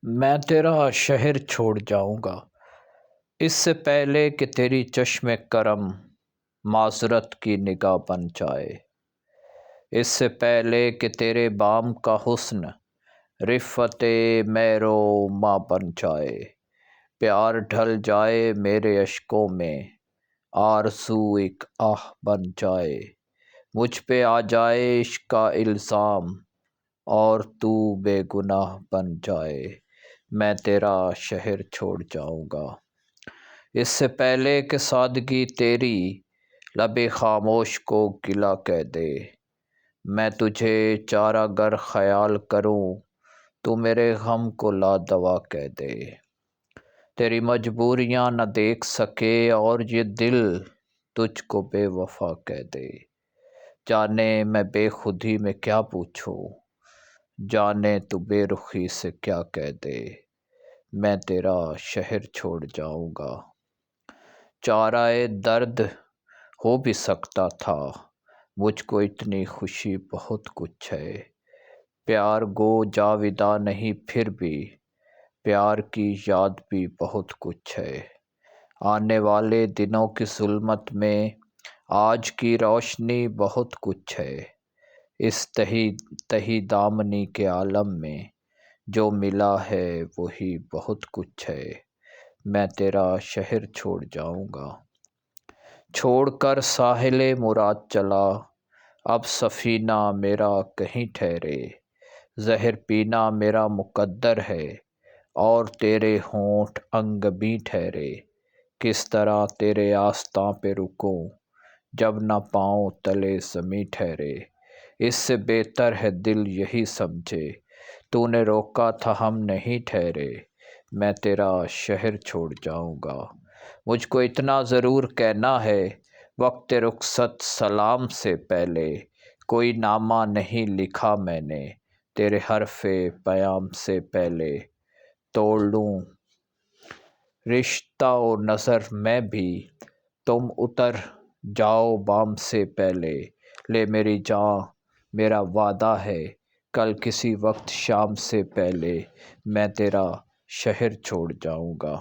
میں تیرا شہر چھوڑ جاؤں گا اس سے پہلے کہ تیری چشم کرم معذرت کی نگاہ بن جائے، اس سے پہلے کہ تیرے بام کا حسن رفت میرو ماں بن جائے، پیار ڈھل جائے میرے اشکوں میں، آرزو ایک آہ بن جائے، مجھ پہ آ جائے عشق کا الزام اور تو بے گناہ بن جائے، میں تیرا شہر چھوڑ جاؤں گا اس سے پہلے کہ سادگی تیری لب خاموش کو گلا کہہ دے، میں تجھے چارہ گر خیال کروں تو میرے غم کو لا دوا کہہ دے، تیری مجبوریاں نہ دیکھ سکے اور یہ دل تجھ کو بے وفا کہہ دے، جانے میں بے خودی میں کیا پوچھوں، جانے تو بے رخی سے کیا کہہ دے، میں تیرا شہر چھوڑ جاؤں گا۔ چارہ درد ہو بھی سکتا تھا، مجھ کو اتنی خوشی بہت کچھ ہے، پیار گو جاوداں نہیں پھر بھی پیار کی یاد بھی بہت کچھ ہے، آنے والے دنوں کی ظلمت میں آج کی روشنی بہت کچھ ہے، اس تہی دامنی کے عالم میں جو ملا ہے وہی بہت کچھ ہے، میں تیرا شہر چھوڑ جاؤں گا۔ چھوڑ کر ساحل مراد چلا اب سفینہ میرا کہیں ٹھہرے، زہر پینا میرا مقدر ہے اور تیرے ہونٹ انگ بھی ٹھہرے، کس طرح تیرے آستاں پہ رکوں جب نہ پاؤں تلے زمیں ٹھہرے، اس سے بہتر ہے دل یہی سمجھے تو نے روکا تھا ہم نہیں ٹھہرے، میں تیرا شہر چھوڑ جاؤں گا۔ مجھ کو اتنا ضرور کہنا ہے وقت رخصت سلام سے پہلے، کوئی نامہ نہیں لکھا میں نے تیرے حرف پیام سے پہلے، توڑ لوں رشتہ و نظر میں بھی تم اتر جاؤ بام سے پہلے، لے میری جاں میرا وعدہ ہے کل کسی وقت شام سے پہلے، میں تیرا شہر چھوڑ جاؤں گا۔